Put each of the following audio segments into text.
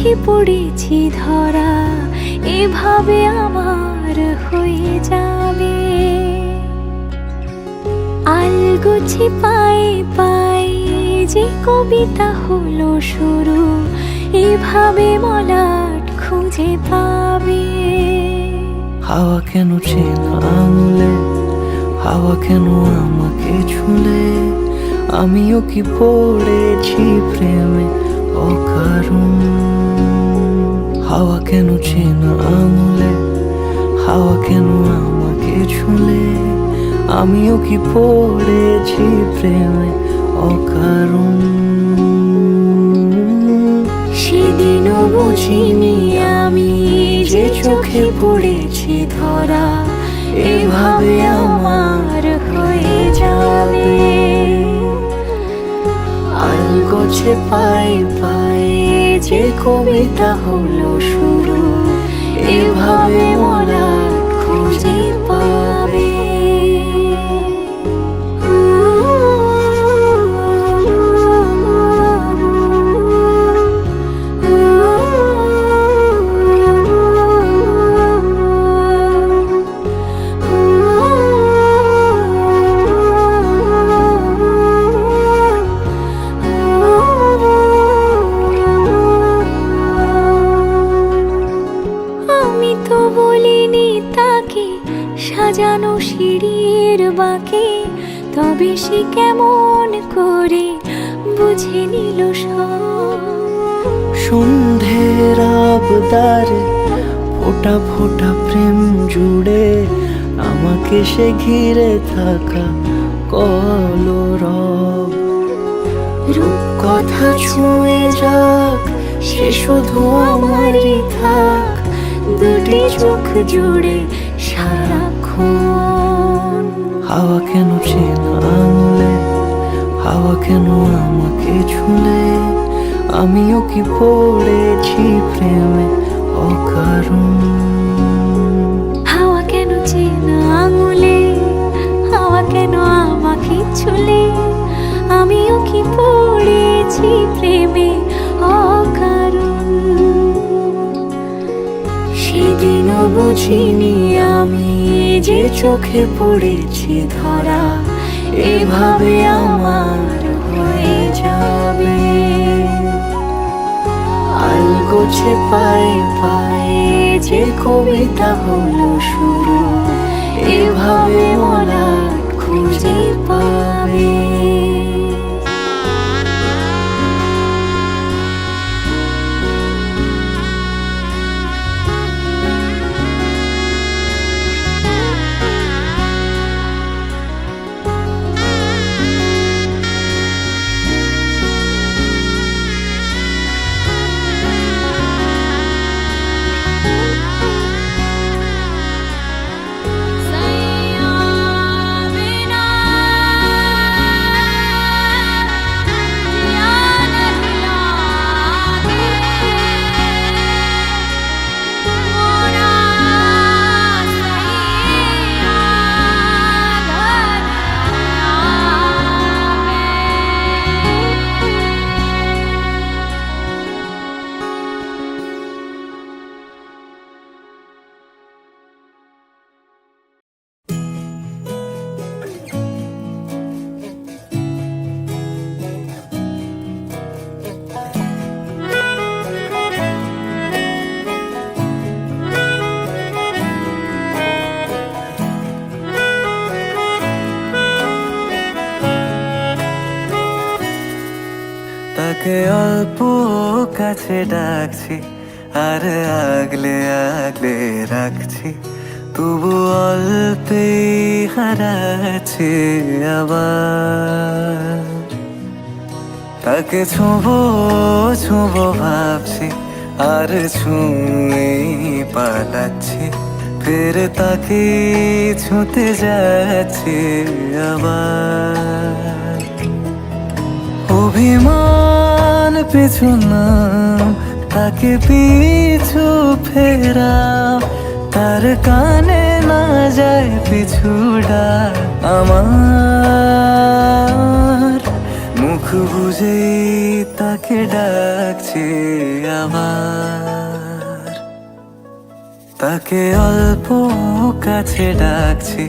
চোখে পড়েছি ধরা, এভাবে আমার হয়ে যাবে। আলগোছে পায়ে পায়ে যে কবিতা হলো শুরু, এভাবে মলাট খুঁজে পাবে। হাওয়া কেন চেনা আঙুলে, হাওয়া কেন আমাকে ছুলে, আমিও কি পড়েছি প্রেমে অকারণ। হাওয়া কেন চেনা আঙুলে, হাওয়া কেন আমাকে ছুলে, আমিও কি পড়েছি প্রেমে অকারণ। সেদিনও বুঝিনি আমি যে চোখে পড়েছি ধরা, এভাবে আমার হয়ে যাবে। আলগোছে পায়ে পায়ে যে কবিতা হলো শুরু, এভাবে মলাট খুঁজে পাবে। সাজানো সিঁড়ির বাঁকে, তবে সে কেমন করে বুঝে নিল সব। সন্ধ্যের আবদারে ফোটা ফোটা প্রেম জুড়ে, আমাকে সে ঘিরে থাকা কলরব। রূপকথা ছুঁয়ে যাক, সে শুধু আমারই থাক, দুটি চোখ জুড়ে সারাক্ষণ। হাওয়া কেন চেনা আঙুলে, হাওয়া কেন আমাকে ছুলে, আমিও কি পড়েছি প্রেমে অকারণ। হাওয়া কেন চেনা আঙুলে, হাওয়া কেন আমাকে ছুলে, আমিও কি পড়েছি প্রেমে অকারণ। সেদিনও বুঝিনি আমি যে চোখে পড়েছি ধরা, এভাবে আমার হয়ে যাবে। আলগোছে পায়ে পায়ে যে কবিতা হলো শুরু, এভাবে মলাট খুঁজে পাবে। তাকে অল্প কাছে ডাকছি, আর আগলে আগলে রাখছি, তবু অল্পে হারাচ্ছি আবার। তাকে ছোঁবো ছোঁবো ভাবছি, আর ছুঁয়ে পালাচ্ছি, ফের তাকে ছুঁতে যাচ্ছি আবার। অভিমান পিছু নাম, তাকে পিছু ফেরাও, তার কানে না যায় পিছু ডাক আমার। মুখ বুঝেই তাকে ডাকছে আবার, তাকে অল্প কাছে ডাকছি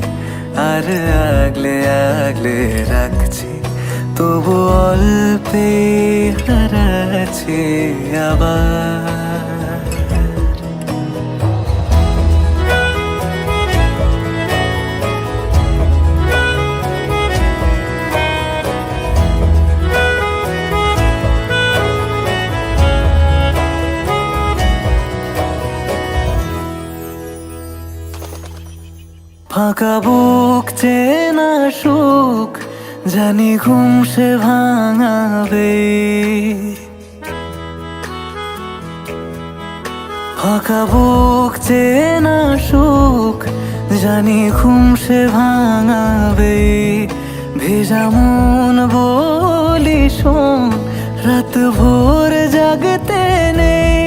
আর আগলে আগলে রাখছি, তবু অল্পে হারাচ্ছি আবার। ফাঁকা বুক চেনা সুখ জানি ঘুম সে ভাঙাবে, ফাঁকা বুক চেনা সুখ জানি ঘুম সে ভাঙাবে। ভেজা মন বলি শোন, রাত ভোর জাগতে নেই,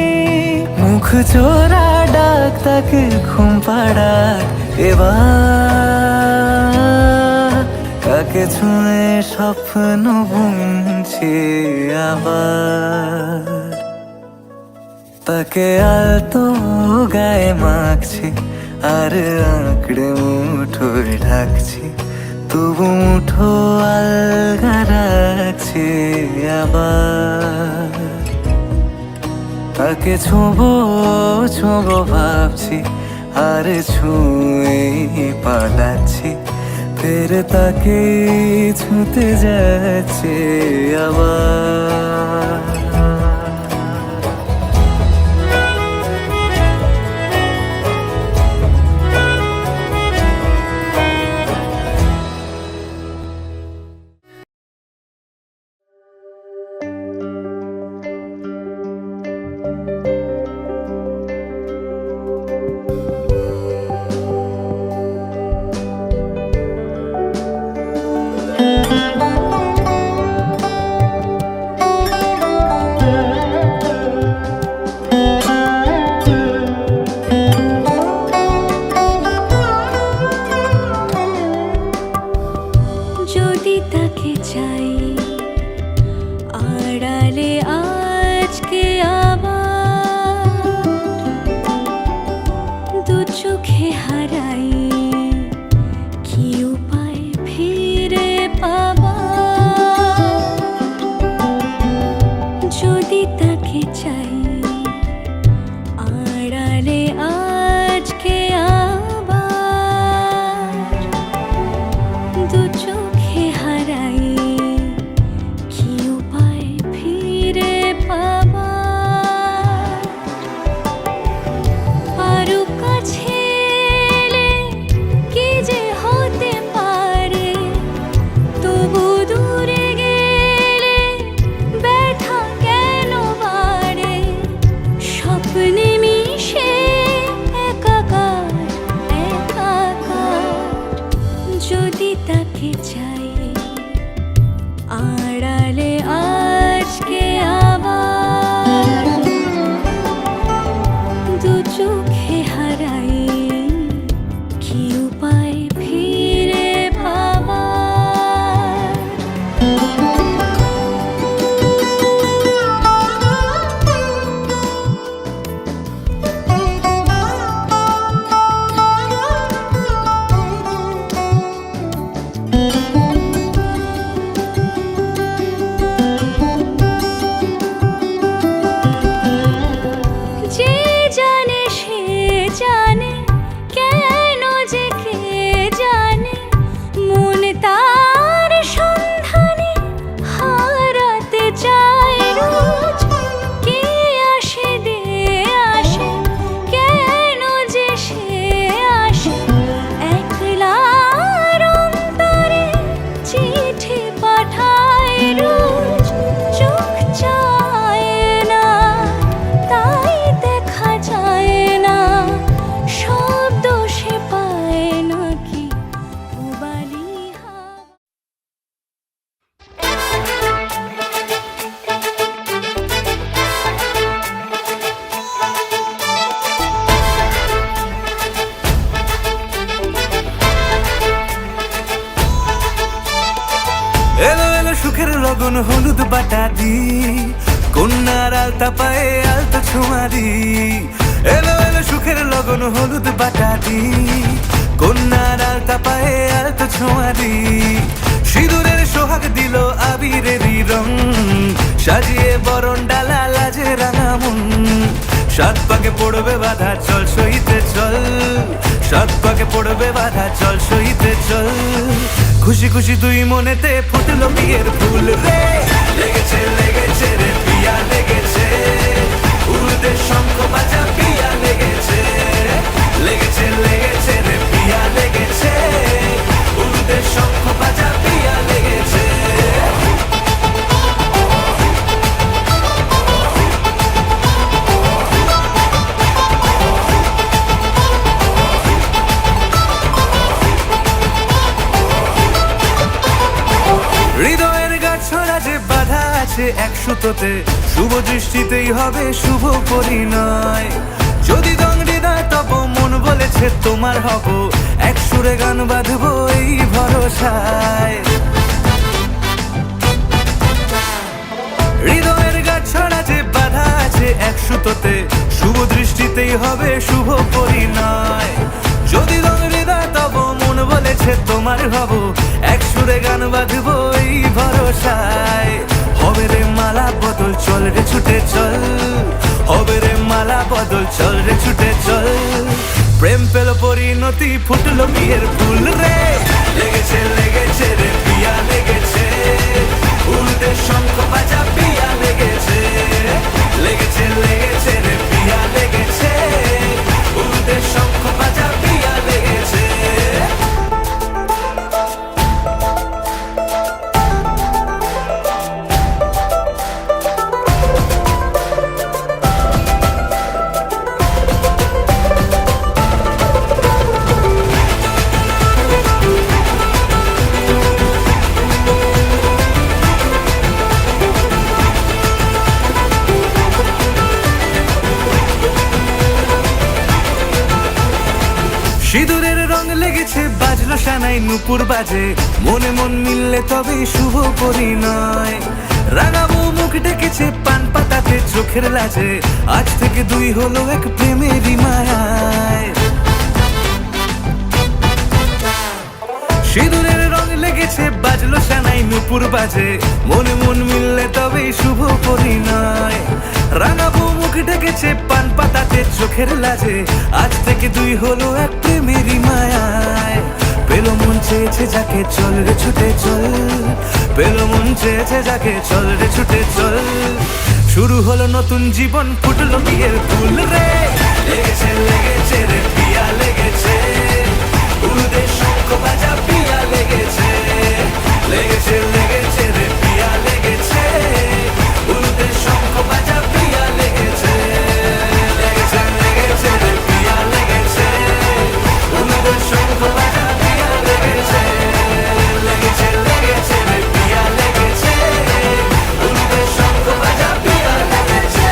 মুখ চোরা ডাক তাকে ঘুম পাড়াক এবার। তাকে ছুঁয়ে স্বপ্ন বুনছি আবার, তাকে আলতো গায়ে মাখছি আর আঁকড়ে মুঠোয় ঢাকছি, তবু মুঠো আলগা রাখছি আবার। তাকে ছোঁবো ছোঁবো ভাবছি আর ছুঁয়ে পালাচ্ছি, ফের তাকে ছুঁতে যাচ্ছে আবার। যদি তাকে চাই আড়ালে আজকে আবার, দু চোখে হারাই কি উপায় ফিরে পাবার। যদি তাকে চাই আড়ালে আজকে আবার, দু চোখে হারাই কি উপায় ফিরে পাবার। আরো কাছে এলে কি যে হতে পারে, তবু দূরে গেলে ব্যথা কেন বাড়ে। স্বপ্নে মিশে একাকার একাকার, যদি তাকে চাই আড়ালে আজকে আবার, দু চোখে হারাই কি উপায় ফিরে পাবার। যে জানে সে জানে, কেন যে কে জানে, মন তার সন্ধানে হারাতে চায় রোজ। কে আসে দে আসে, কেন যে সে আসে, একলার অন্তরে চিঠি পাঠায় রোজ। চোখ চায় না তাই দেখা যায় না, শব্দ সে পায় নাকি পুবালি হাওয়া। এলো এলো এলো সুখের লগন হলুদ বাটা দি, কন্যার আলতা পায়ে আলতো ছোঁয়া দি। এলো সুখের লগন হলুদ বাটা দি, কন্যার আলতা পায়ে আলতো ছোঁয়া দি। সিঁদুরের সোহাগ দিল আবিরেরই রং, সাজিয়ে বরণ ডালা লাজে রাঙা মন। সাত পাকে পড়বে বাধা চল সইতে চল, সাত পাকে পড়বে বাধা চল সইতে চল। খুশি খুশি দুই মনেতে ফুটলো বিয়ের ফুল রে, লেগেছে লেগেছে রে পিয়া লেগেছে, উলুদের শঙ্খ বাজা পিয়া লেগেছে, লেগেছে লেগেছে রে পিয়া লেগেছে, উলুদের শঙ্খ বাজা পিয়া লেগেছে। হৃদয়ের গাছড়া যে বাধা আছে এক সুতোতে, শুভ দৃষ্টিতেই হবে শুভ পরিণয়। যদি দংড়ি দেয় তব মন বলেছে তোমার হব, এক সুরে গান বাঁধবো এই ভরসায়। হৃদয়ের গাছড়া যে বাধা আছে এক সুতোতে, শুভ দৃষ্টিতেই হবে শুভ পরিণয়। যদি দংড়ি দেয় তব মন বলেছে তোমার হব, এক সুরে গান বাঁধবো এই ভরসায়। হবে রে মালা বদল চল রে ছুটে চল, হবে রে মালা বদল চল রে ছুটে চল। প্রেম পেল পরিণতি ফুটলো বিয়ের ফুল রে, লেগেছে লেগেছে রে পিয়া লেগেছে, উলুদের শঙ্খ বাজা পিয়া লেগেছে, লেগেছে লেগেছে রে পিয়া লেগেছে, উলুদের শঙ্খ বাজা পিয়া লেগেছে। সিঁদুরের রং লেগেছে বাজলো সানাই নুপুর বাজে, মনে মন মিললে তবে শুভ পরিণয়। রাঙাবো মুখ ডেকেছে পান পাতাতে চোখের লাজে, আজ থেকে দুই হলো এক প্রেমেরই মায়ায়। সিঁদুরের রং লেগেছে বাজলো সানাই নুপুর বাজে, মনে মন মিললে তবে শুভ পরিণয়। রাঙাবো মুখ ডেকেছে পান পাতাতে চোখের লাজে, আজ থেকে দুই হলো এক প্রেমেরই মায়ায়। পেলো মন চেয়েছে যাকে চল রে ছুটে চল, পেলো মন চেয়েছে যাকে চল রে ছুটে চল। শুরু হলো নতুন জীবন ফুটলো বিয়ের ফুল রে, লেগেছে লেগেছে রে পিয়া লেগেছে, উলুদের শঙ্খ বাজা পিয়া লেগেছে, লেগেছে লেগেছে রে পিয়া লেগেছে, উলুদের শঙ্খ বাজা পিয়া লেগেছে, লেগেছে লেগেছে রে পিয়া লেগেছে, উলুদের শঙ্খ বাজা পিয়া লেগেছে, লেগেছে লেগেছে রে পিয়া লেগেছে, উলুদের শঙ্খ বাজা পিয়া লেগেছে।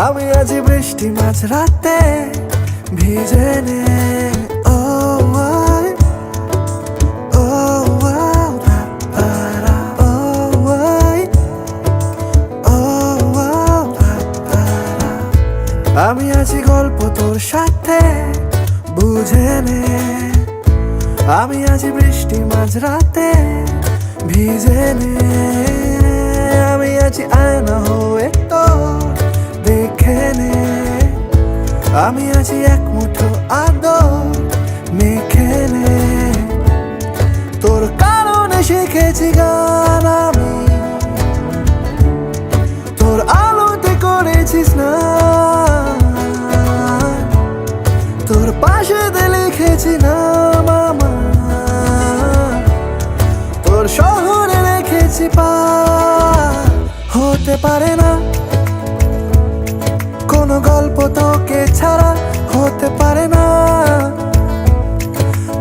আমি আজ বৃষ্টি মাঝরাতে ভিজে নে ও আয়, ও আয়, পারা, ও আয়, ও আয়, পারা। আমি আছি গল্প তোর সাথে বুঝে নে, আমি আছি বৃষ্টি মাঝরাতে ভিজে নে, আমি আছি আয়না হয়ে তোর দেখে নে, আমি আছি এক মুঠো আদর মেখে নে। তোর কারণে শিখেছি গান আমি, তোর আলোতে করেছি স্নান, তোর পাশে লিখেছি নাম আমার, তোর শহরে রেখেছি পার। হতে পারে না কোনো গল্প তোকে ছাড়া, হতে পারে না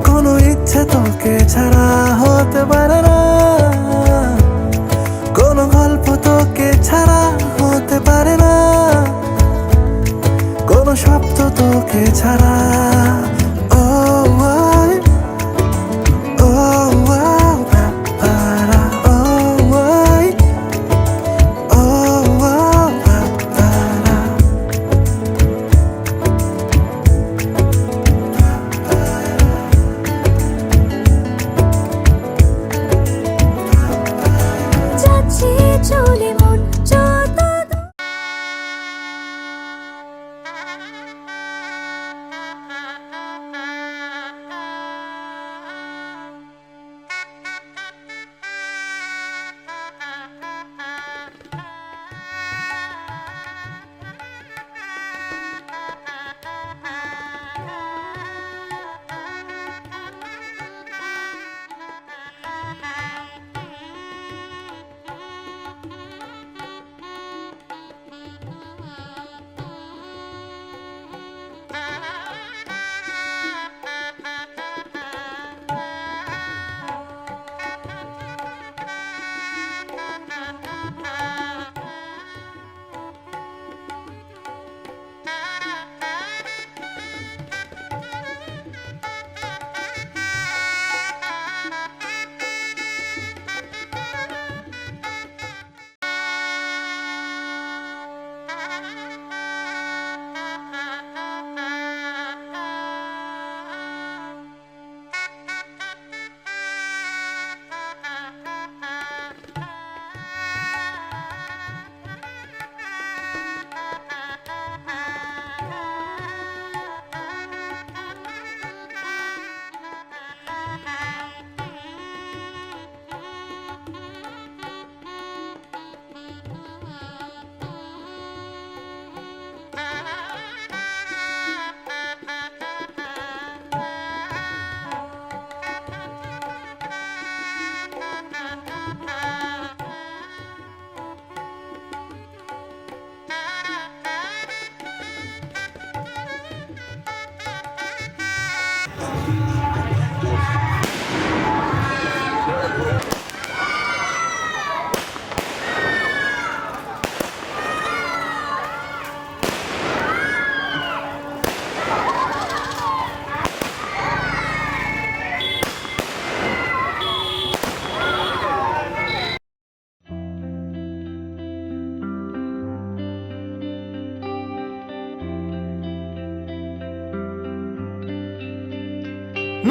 কোনো ইচ্ছে তোকে ছাড়া, হতে পারে না কোনো গল্প তোকে ছাড়া, হতে পারে না কোনো শব্দ তোকে ছাড়া। ও আয়, ও আয়, পারা, ও আয়, ও আয়, পারা। যাচ্ছে চলে মন যত দূর।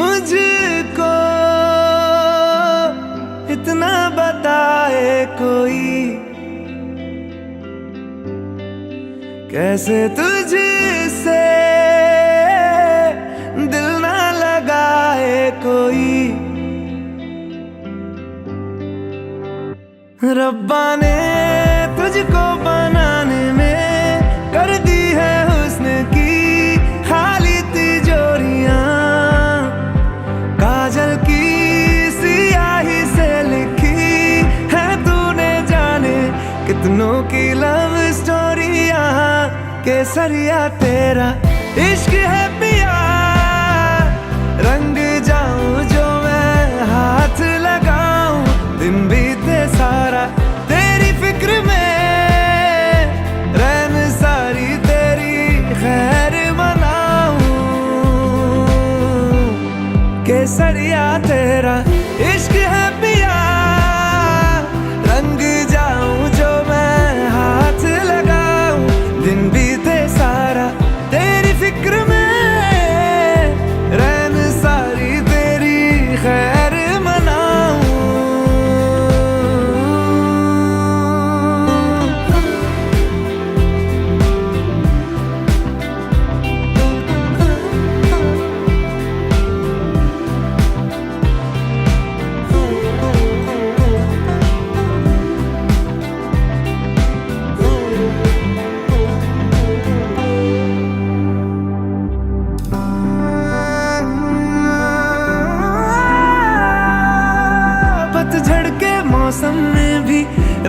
मुझको इतना बताए कोई, कैसे तुझसे दिल ना लगाए कोई। रब्बा ने तुझको बनाने में कर दी है हुस्न की खाली तिजोरियां, काजल की सियाही से लिखी है तूने जाने कितनों की लव स्टोरियां। केसरिया तेरा इश्क है पिया, रंग जाऊं जो मैं हाथ लगाऊं, दिन बीते सारा तेरी फिक्र में,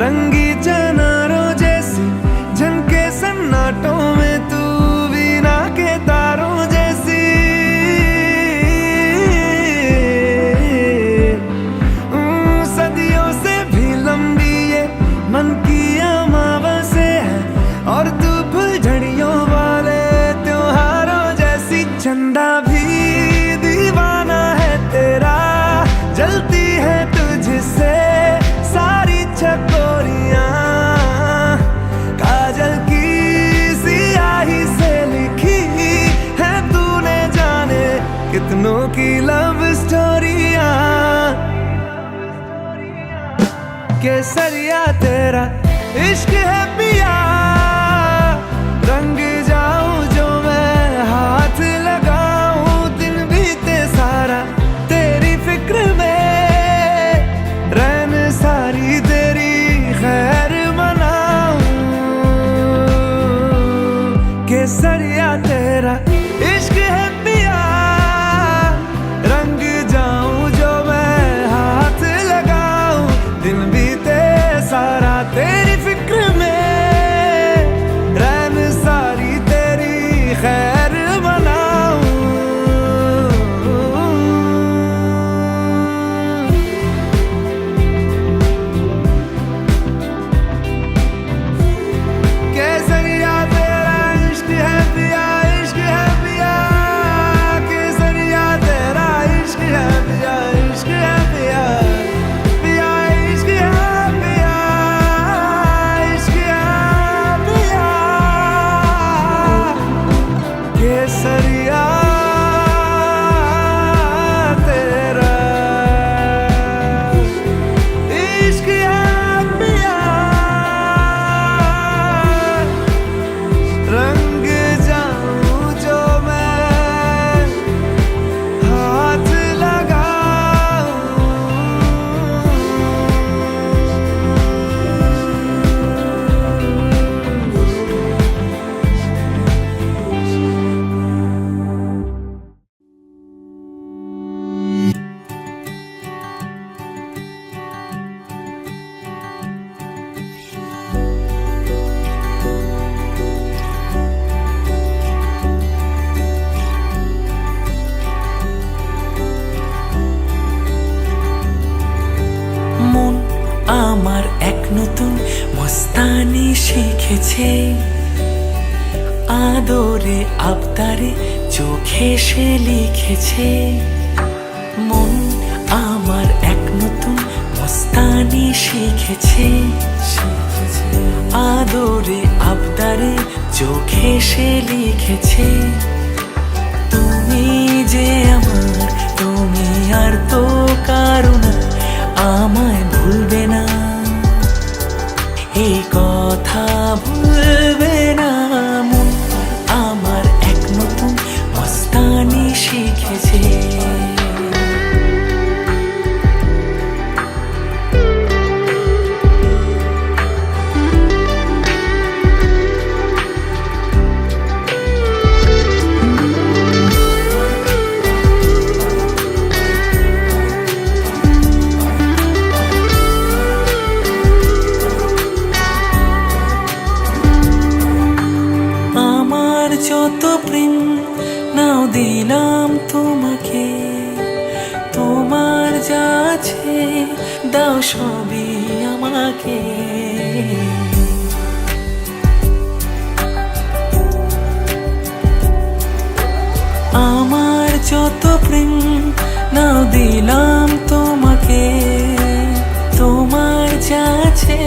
रंगी चनारों जैसी झनके सन्नाटों में तू वीणा के तारों जैसी सदियों से भी लंबी ये मन की अमावस्या है और तू फुलझड़ियों वाले त्योहारों जैसी चंदा भी दीवाना है तेरा जलती है तुझसे सारी चकोरियां काजल की सियाही से लिखी है तूने जाने कितनों की लव स्टोरियां केसरिया तेरा इश्क है पिया रंग जाऊं जो मैं हाथ लगाऊं दिन बीते सारा तेरी फिक्र में रैन सारी तेरी खैर मनाऊं केसरिया तेरा इश्क है पिया रंग जाऊं जो मैं हाथ लगाऊं दिन बीते सारा तेरी फिक्र में रैन सारी तेरी खैर मनाऊं केसरिया तेरा इश्क है पिया केसरिया तेरा इश्क है पिया पिया इश्क है पिया इश्क है पिया केसरिया तेरा इश्क है पिया रंग जाऊं जो मैं हाथ लगाऊं মন আমার এক নতুন মস্তানি শিখেছে আদরে আবদারে চোখে সে লিখেছে মন আমার এক নতুন মস্তানি শিখেছে আদরে আবদারে চোখে সে লিখেছে তুমি যে আমার তুমি আর তো কারো না আমায় ভুলবে না এই কথা ভুলবে না মন আমার এক নতুন মস্তানি শিখেছে আমার যত প্রেম নাও দিলাম তোমাকে তোমার যা আছে দাও সবই আমাকে আমার যত প্রেম নাও দিলাম তোমাকে তোমার যা আছে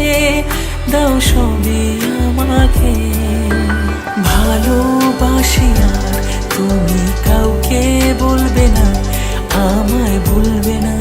দাও সবই আমাকে ভালোবাসি আর তুমি কাউকে বলবে না আমায় ভুলবে না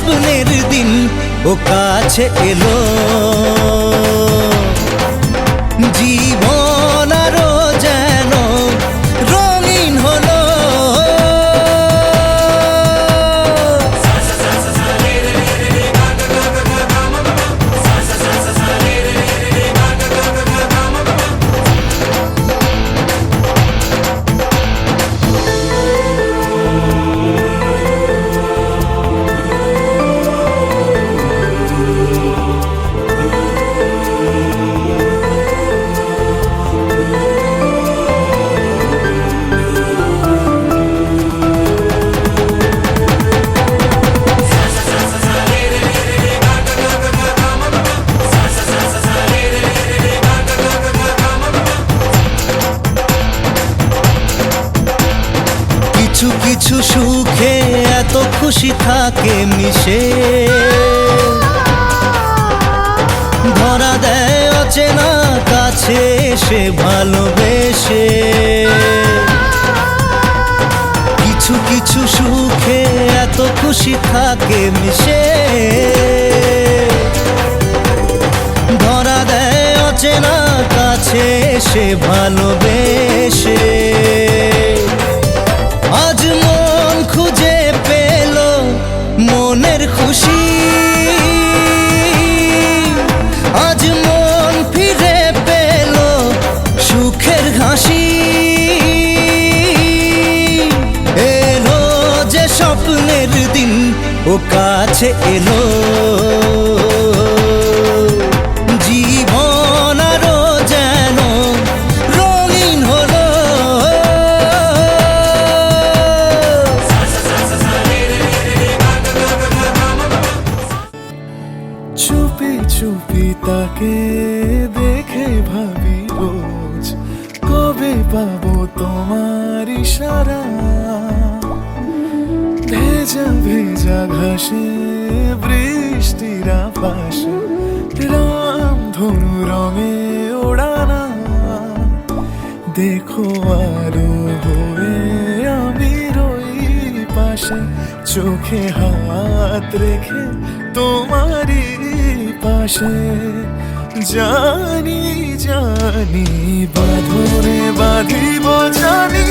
স্বপ্নের দিন ও কাছে এলো, জীবন আরো যেন রঙিন হলো। কিছু কিছু সুখে এত খুশি থাকে মিশে, ধরা দেয় অচেনা কাছে এসে ভালোবেসে। কিছু কিছু সুখে এত খুশি থাকে মিশে, ধরা দেয় অচেনা কাছে এসে ভালোবেসে। আজ মন খুঁজে পেল মনের খুশি, আজ মন ফিরে পেল সুখের হাসি। এলো যে স্বপ্নের দিন ও কাছে এলো, জীবন আরো যেন রঙিন হলো। চুপি চুপি তাকে দেখে ভাবি রোজ, কবে পাবো তোমার ইশারা। ভেজা ভেজা ঘাসে বৃষ্টির আভাসে রামধনু রঙে ওড়ানা। দেখো আলো হয়ে আমি রই পাশে, চোখে হাত রেখে তোমারই পাশে। জানি জানি বাঁধনে বাঁধিব, জানি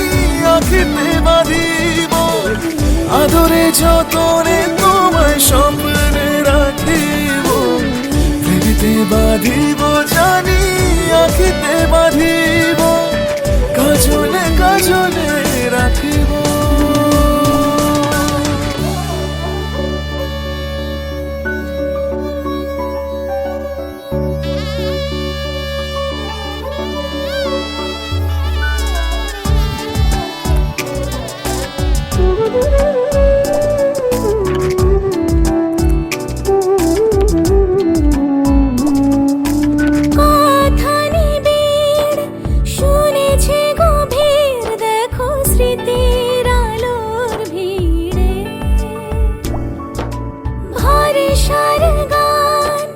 আখিতে বাঁধিব, আদরে যতনে তোমায় স্বপ্নে রাখিব। প্রেমেতে বাঁধিব, জানি আখিতে বাঁধিব, কাজলে কাজলে রাখিব। কথা নিবিড় শুনেছে গভীর, দেখো স্মৃতির আলোর ভিড়ে। ভরসার গান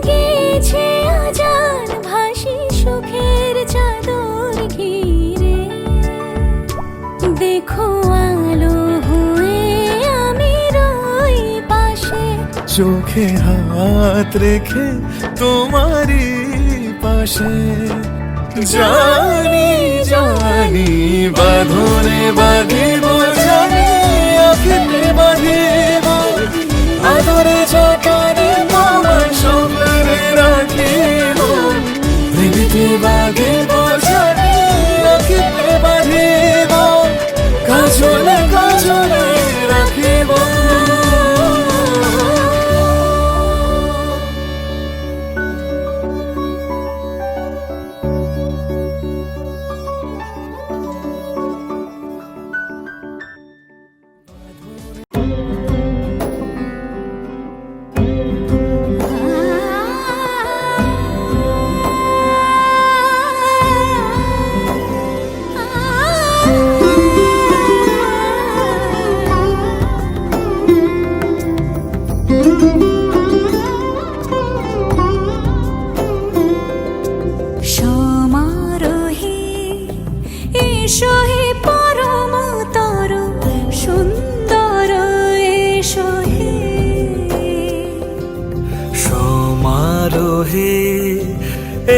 গেয়েছে আজান, ভাসি সুখের চাদর ঘিরে। দেখো আলো হয়ে আমি রই পাশে, চোখে হাত রেখে তোমারই পাশে। জানি জানি বাঁধনে বাঁধিব, জানি আখিতে বাঁধিব, আদরে যতনে তোমায় স্বপ্নে রাখিব। প্রেমেতে বাঁধিব, জানি আখিতে বাঁধিব, কাজলে কাজলে রাখিব। হে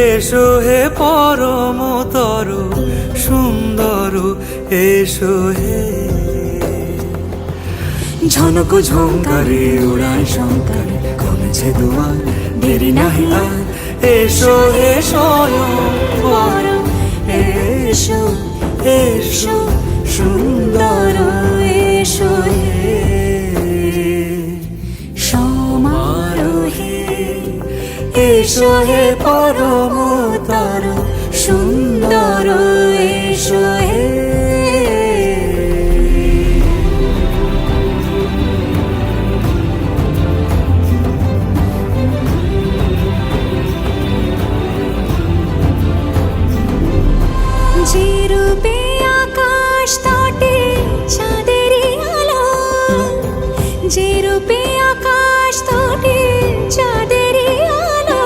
এসো হে পরমতর সুন্দর এসো হে ঝনক ঝঙ্কারে উড়ায় শঙ্কারে কমেছে দুয়ার দেরি নাহি আর এসো হে স্বয়ংবর এসো এসো সুন্দর এসো হে সমারোহে এসো হে পরমতর সুন্দর এসো হে যে রূপে আকাশ তটে চাঁদেরই আলো যে রূপে আকাশ তটে চাঁদেরই আলো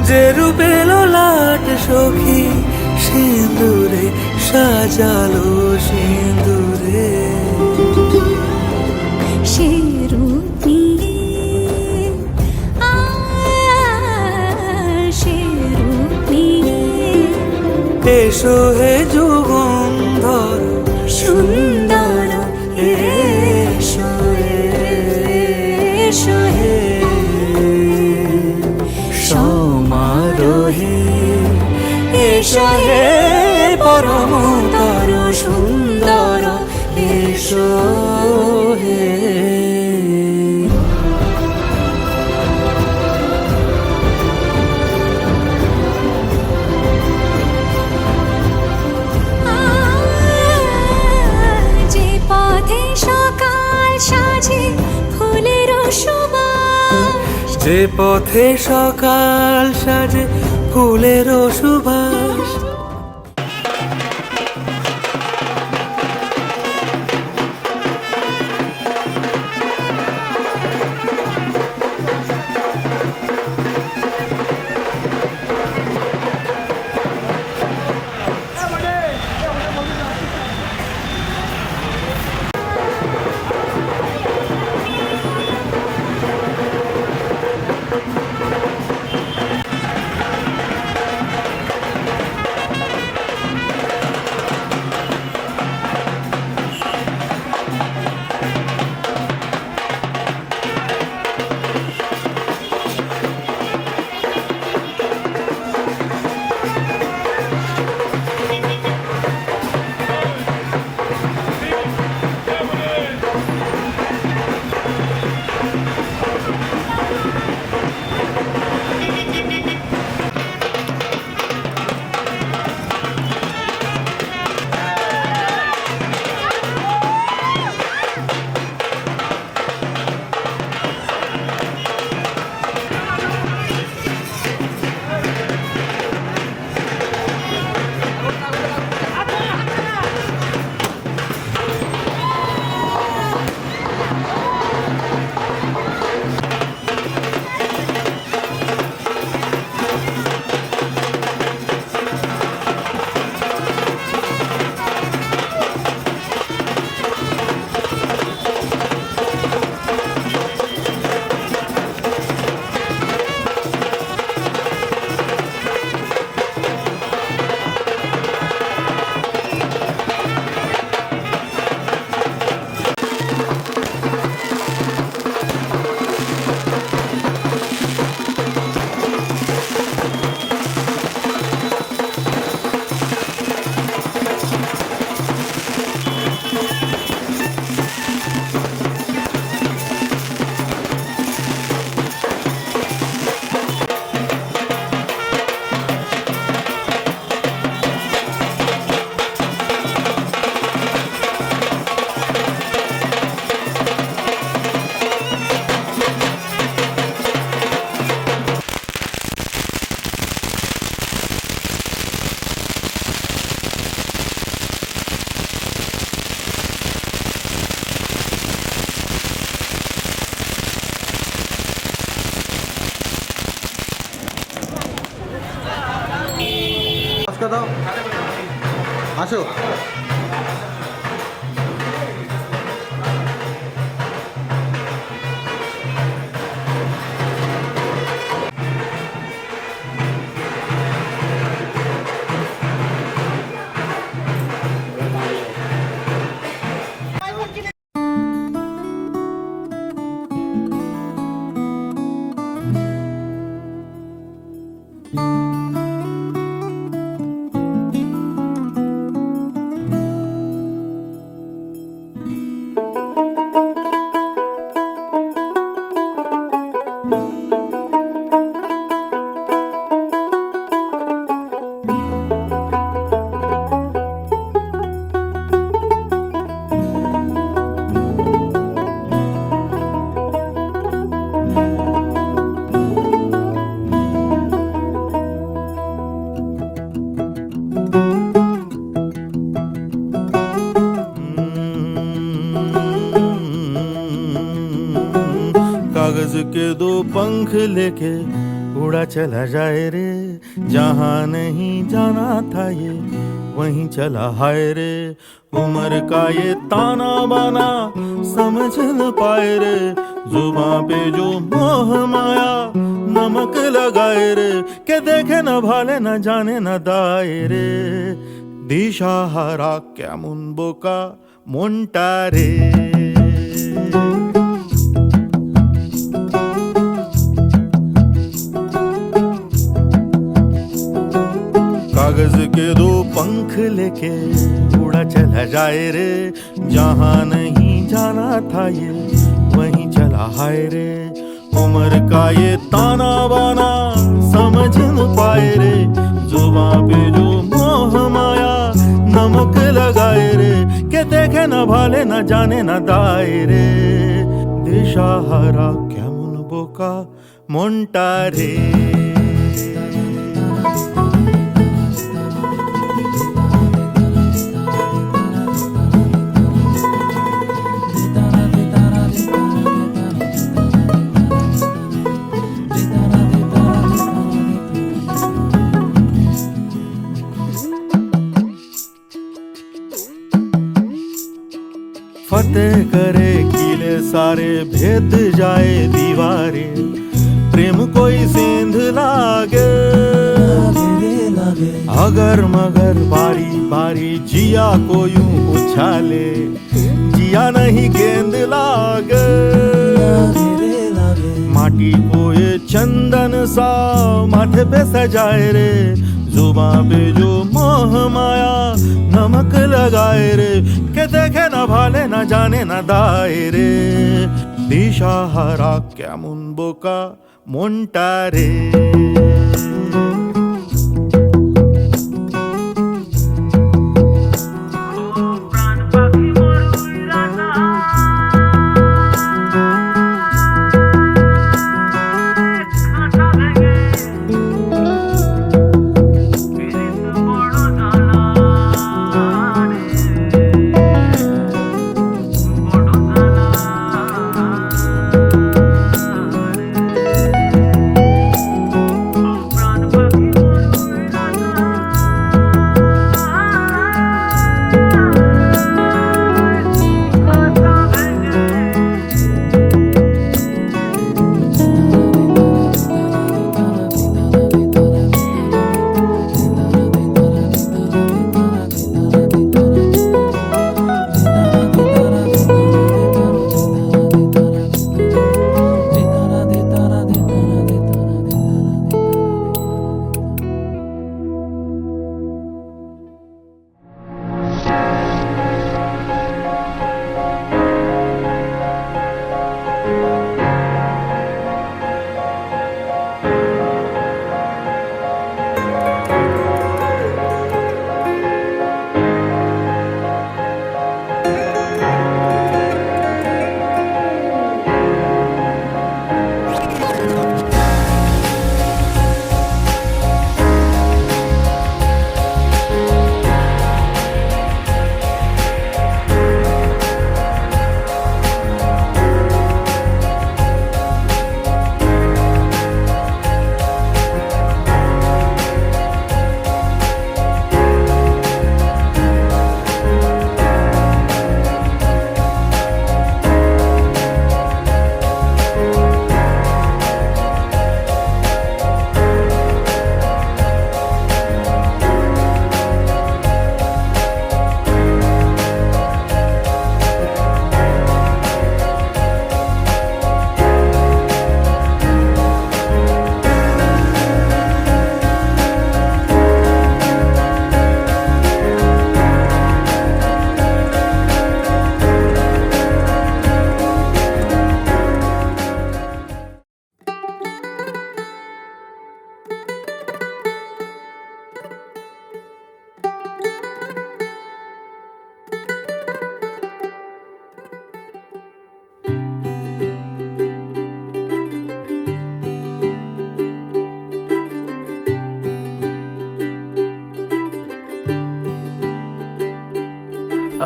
যে রূপে ললাট সখী সিঁদুরে সাজালো সিঁদুরে সে রূপ নিয়ে সে রূপ নিয়ে এসো হে যুগন্ধর সুন্দর এসো এসো হে সমারোহে এসো হে পরমতর সুন্দর এসো হে যে পথে সকাল সাজে ফুলের সুবাস যে পথে সকাল সাজে ফুলের সুবাস দাও আসো कागज के दो पंख लेके उड़ा चला जाए रे, जहां नहीं जाना था ये वहीं चला हाय रे। उम्र का ये ताना बाना समझ न पाए रे, जुबां पे जो मोह माया नमक लगाए रे, के देखे न भाले न जाने न दाए रे। दिशा हारा केमन बोका মনটা রে। कागज के दो पंख लेके उड़ा चला जाए रे, जहां नहीं जाना था ये वहीं चला हाय रे। उम्र का ये ताना बाना समझ न पाए रे, जुबां पे जो मोह माया नमक लगाए रे, के देखे न भाले न जाने न दाए रे। दिशा हारा केमन बोका মনটা রে। फतेह करे किले सारे, भेद जाए दीवारें, प्रेम कोई सेंध लागे अगर मगर बारी बारी जिया को यूं उछाले, जिया नहीं गेंद लागे। माटी को ये चंदन सा माथे पे सजाए रे, जुबां पे जो मोह माया नमक लगाए रे, के देखे न भाले न जाने न दाए रे। दिशा हारा केमन बोका মনটা রে।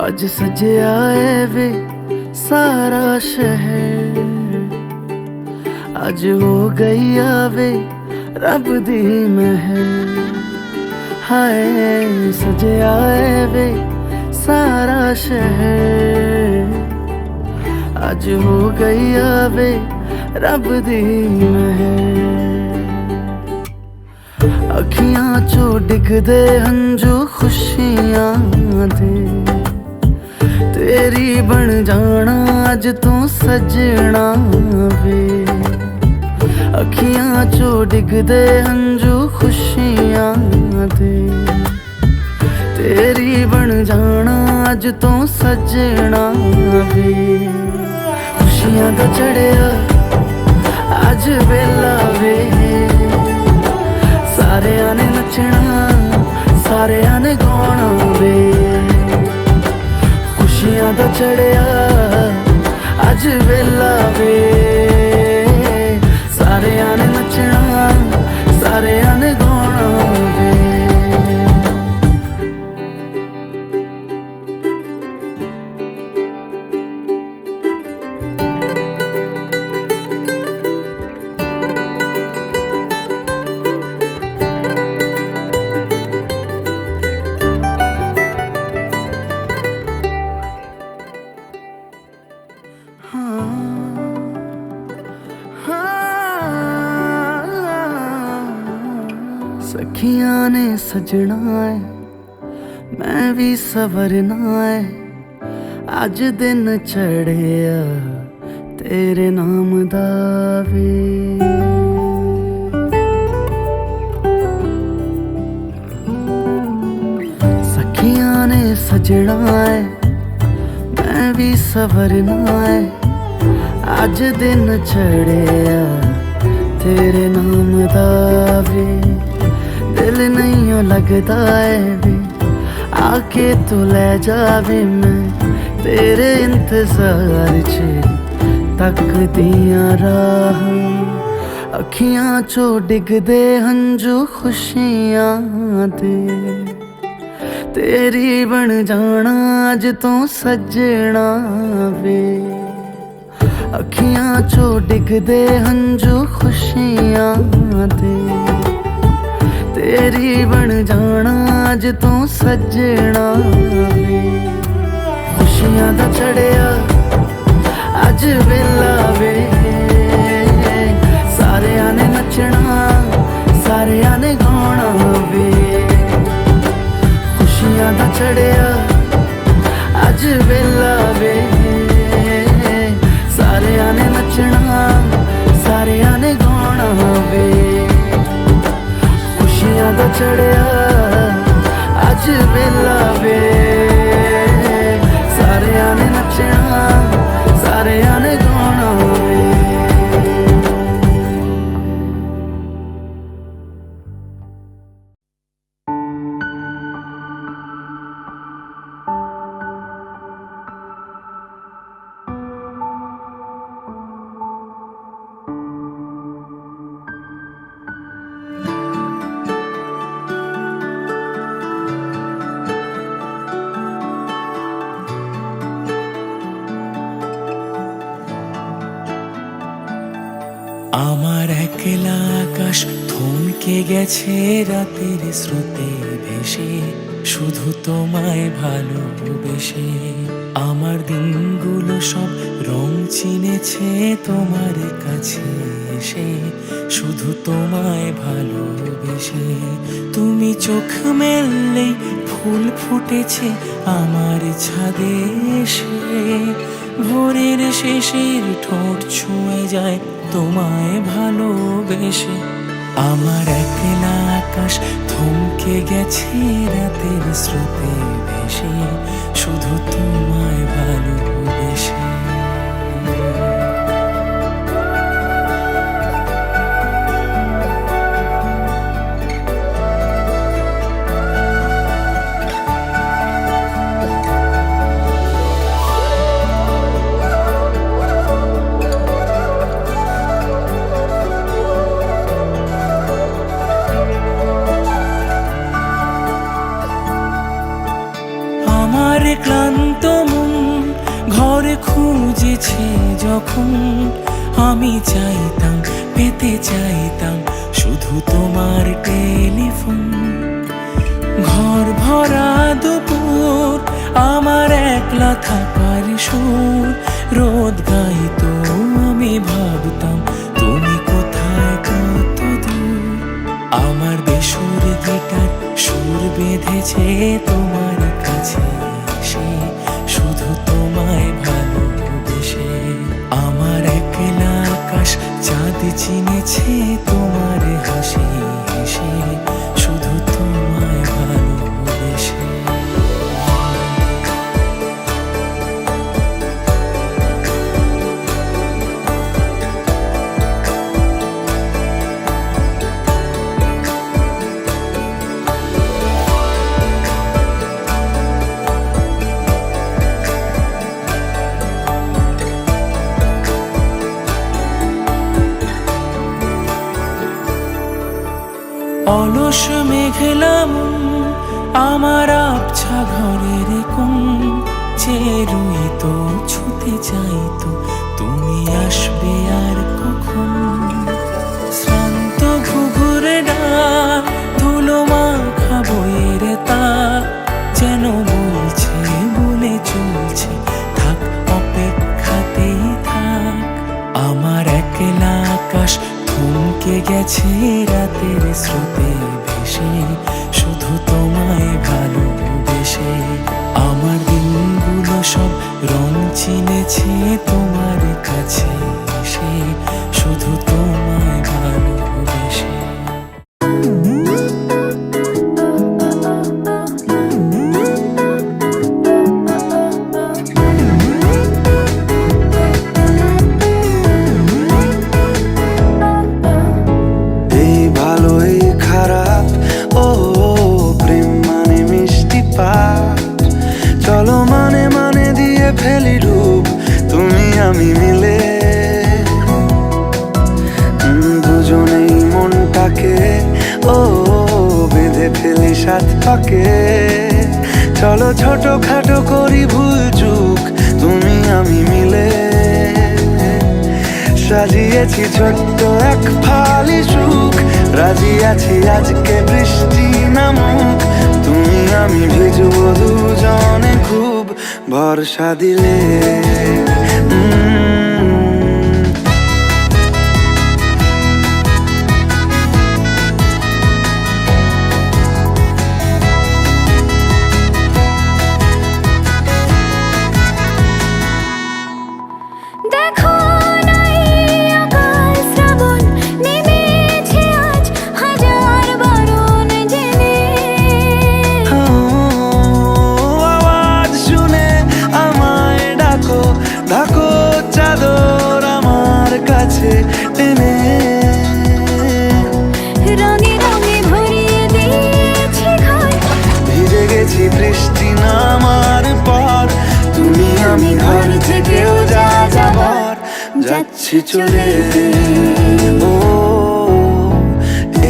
ਅੱਜ ਸਜਿਆ ਏ ਵੇ ਸਾਰਾ ਸ਼ਹਿਰ, ਅੱਜ ਹੋ ਗਈ ਆਵੇ ਰੱਬ ਦੀ ਮਹਿਰ ਹਾਏ ਸਜਿਆ ਏ ਵੇ ਸਾਰਾ ਸ਼ਹਿਰ ਅੱਜ ਹੋ ਗਈ ਆਵੇ ਰੱਬ ਦੀ ਮਹਿਰ ਅੱਖੀਆਂ ਚੋਂ ਡਿੱਗਦੇ ਹੰਝੂ ਖੁਸ਼ੀਆਂ ਦੇ ਤੇਰੀ ਬਣ ਜਾਣਾ ਅੱਜ ਤੂੰ ਸਜਣਾ ਵੇ ਅੱਖੀਆਂ ਚੋਂ ਡਿੱਗਦੇ ਹੰਝੂ ਖੁਸ਼ੀਆਂ ਦੇ ਤੇਰੀ ਬਣ ਜਾਣਾ ਅੱਜ ਤੂੰ ਸਜਣਾ ਵੇ ਖੁਸ਼ੀਆਂ ਦਾ ਚੜਿਆ ਅੱਜ ਵੇਲਾ ਵੇ ਸਾਰਿਆਂ ਨੇ ਨੱਚਣਾ ਸਾਰਿਆਂ ਨੇ ਗਾਉਣਾ ਵੇ ਖੁਸ਼ੀਆਂ ਦਾ ਚੜਿਆ ਅੱਜ ਵੇਲਾ ਵੇ ਸਾਰਿਆਂ ਨੇ ਨੱਚਣਾ ਸਾਰਿਆਂ ਨੇ ਗਾਉਣਾ ਵੇ ਸਖੀਆਂ ਨੇ ਸਜਣਾ ਏ ਮੈਂ ਵੀ ਸਵਰਨਾ ਏ ਅੱਜ ਦਿਨ ਚੜਿਆ ਤੇਰੇ ਨਾਮ ਦਾ ਵੇ ਸਖੀਆਂ ਨੇ ਸਜਣਾ ਏ ਮੈਂ ਵੀ ਸਵਰਨਾ ਏ ਅੱਜ ਦਿਨ ਚੜਿਆ ਤੇਰੇ ਨਾਮ ਦਾ ਵੇ ਦਿਲ ਨਹੀਂ ਲੱਗਦਾ ਏ ਵੇ ਆਕੇ ਤੂੰ ਲੈ ਜਾਵੇ ਮੈਂ ਤੇਰੇ ਇੰਤਜ਼ਾਰ 'ਚ ਤੱਕਦੀਆਂ ਰਾਹਾਂ ਅੱਖੀਆਂ 'ਚੋਂ ਡਿੱਗਦੇ ਹੰਝੂ ਖੁਸ਼ੀਆਂ ਦੇ ਤੇਰੀ ਬਣ ਜਾਣਾ ਅੱਜ ਤੂੰ ਸਜਣਾ ਵੇ ਅੱਖੀਆਂ 'ਚੋਂ ਡਿੱਗਦੇ ਹੰਝੂ ਖੁਸ਼ੀਆਂ ਦੇ ਤੇਰੀ ਬਣ ਜਾਣਾ ਅੱਜ ਤੂੰ ਸਜਣਾ ਵੇ ਖੁਸ਼ੀਆਂ ਦਾ ਚੜਿਆ ਅੱਜ ਵੇਲਾ ਵੇ ਸਾਰਿਆਂ ਨੇ ਨੱਚਣਾ ਸਾਰਿਆਂ ਨੇ ਗਾਉਣਾ ਵੇ ਖੁਸ਼ੀਆਂ ਦਾ ਚੜਿਆ ਅੱਜ ਵੇਲਾ ਵੇ ਸਾਰਿਆਂ ਨੇ ਨੱਚਣਾ ਸਾਰਿਆਂ ਨੇ ਗਾਉਣਾ ਵੇ ਖੁਸ਼ੀਆਂ ਦਾ ਚੜਿਆ ਅੱਜ ਵੇਲਾ ਵੇ ਸਾਰਿਆਂ ਨੇ ਨੱਚਣਾ ਸਾਰਿਆਂ ਨੇ ਗਾਉਣਾ ਵੇ আমার একলা আকাশ থমকে গেছে রাতের স্রোতে ভেসে শুধু তোমায় ভালোবেসে আমার দিনগুলো সব রং চিনেছে তোমার কাছে এসে শুধু তোমায় ভালোবেসে তুমি চোখ মেললেই ফুল ফুটেছে আমার ছাদে এসে ভোরের শেষের ঠোঁট ছুঁয়ে যায় তোমায় ভালোবেসে আমার একলা আকাশ থমকে গেছে রাতের স্রোতে ভেসে শুধু তোমায় ভালোবেসে ক্লান্ত মন ঘরে খুঁজেছে যখন আমি চাইতাম পেতে চাইতাম শুধু তোমার টেলিফোন। ঘর ভরা দুপুর আমার একলা থাকার সুর রোদ গাইতো, আমি ভাবতাম তুমি কোথায় কত দূর। আমার বেসুর গিটার সুর বেঁধেছে তোমার কাছে এসে, শুধু তোমায় ভালোবেসে। আমার একলা আকাশ চাঁদ চিনেছে তোমার হাসি হেসে, শুধু তোমায় ভালোবেসে। অলস মেঘলাম আমার আবছা ঘরের কোণ, চেয়ে রুই তো ছুতে চাইতো তুমি আসবে আর কখন। শ্রান্ত ঘুঘুরে ডাক ধুলো মাখা বইয়ের তাক যেন বলছে বলে চলছে থাক অপেক্ষাতেই থাক। আমার একলা আকাশ থমকে গেছে রাতের স্রোতে ভেসে, শুধু তোমায় ভালোবেসে। আমার দিনগুলো সব রং চিনেছে তোমার কাছে এসে, শুধু তোমায় ভালোবেসে। এই ভালো এই খারাপ, ও প্রেম মানে মিষ্টি পাঠ। চলো মানে মানে দিয়ে ফেলি রূপ তুমি আমি মিলে। দুজনেই মনটাকে ও বেঁধে ফেলি সাত পাকে। চলো ছোট খাটো করি ভুল চুক তুমি আমি মিলে। সাজিয়েছি ছোট্ট এক ফালি সুখ, রাজি আছি আজকে বৃষ্টি নামুক। তুমি আমি ভিজবো দুজনে খুব ভরসা দিলে। দেখো নাই আকাল শ্রাবণ নেমেছে আজ হাজার বারণ জেনে। আওয়াজ শুনে আমায় ডাকো ডাকো, চাদর আমার কাছে টেনে। রঙে রঙে ভরিয়ে দিয়েছি ঘর, ভিজে গেছি বৃষ্টি নামার পর। তুমি আমি ঘর থেকেও যা যাবার যাচ্ছি চলে। ও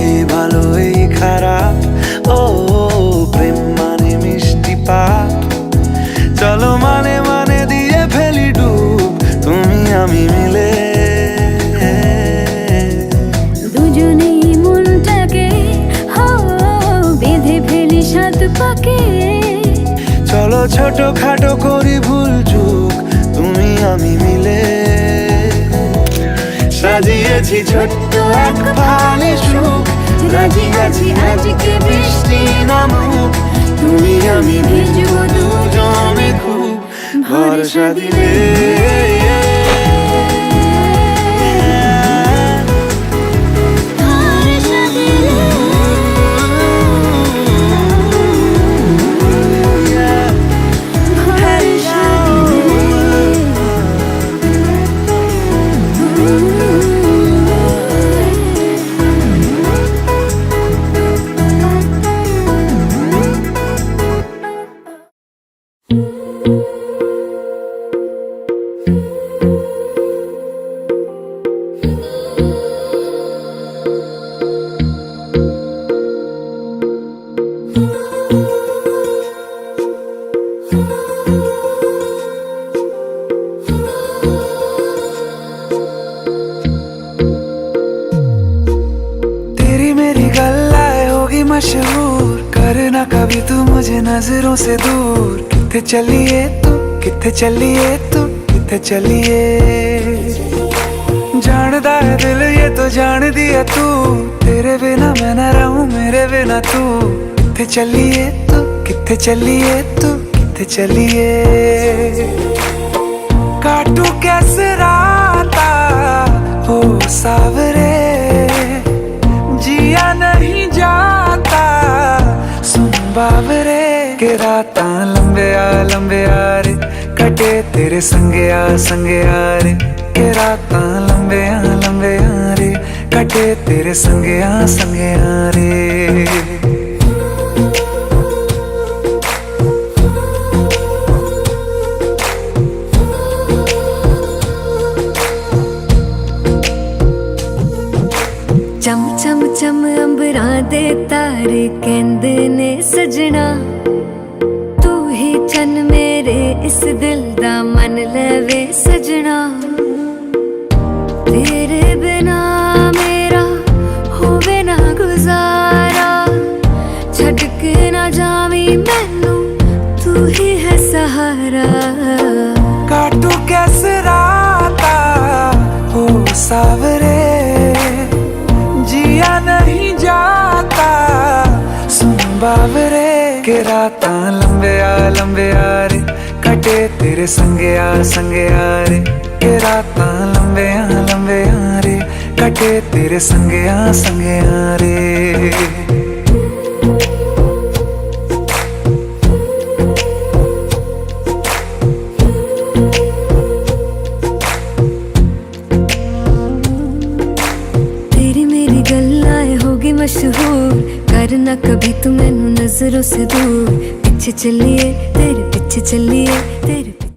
এই ভালো এই খারাপ, ও প্রেম মানে মিষ্টি পাপ। চলো মানে মানে দিয়ে ফেলি ডুব তুমি আমি মিলে। দুজনেই মনটাকে হো বেঁধে ফেলি সাত পাকে। চলো ছোট খাটো করি ভুল চুক তুমি আমি মিলে। সাজিয়েছি ছোট্ট এক ফালি সুখ, রাজি আছি আজকে বৃষ্টি নামুক। তুমি আমি ভিজবো দুজনে খুব ভরসা দিলে। ভরসা দিলে। ভরসা मशहूर करना कभी तू मुझे नजरों से दूर किथे चलिए तू किथे चलिए तू किथे चलिए जानदा है दिल ये तो जान दिया तू तेरे बिना मैं न रहूं मेरे बिना तू किथे चलिए तू किथे चलिए तू किथे चलिए काटू कैसे राता हो सावरे जिया नहीं जाता सुन बाबरे के राता लंबे आ रे कटे तेरे संगे आ रे के राता लंबे आ रे कटे तेरे संगे आ रे चम चम चम अंबरां दे तारे कहंदे ने सजना तू ही चन मेरे इस दिल दा मन लवे सजना तेरे बिना मेरा होवे ना गुजारा छड़ के ना जावी मैनू तू ही है सहारा काटू कैसे राता हो सावरे जिया नहीं जाता सुन बाबरे के राता लंबे आ रे कटे तेरे संगे आ रे के राता लंबे आ रे कटे तेरे संगे आ रे मशहूर करना कभी तू मैनू नजरों से दूर पीछे चलिए तेरे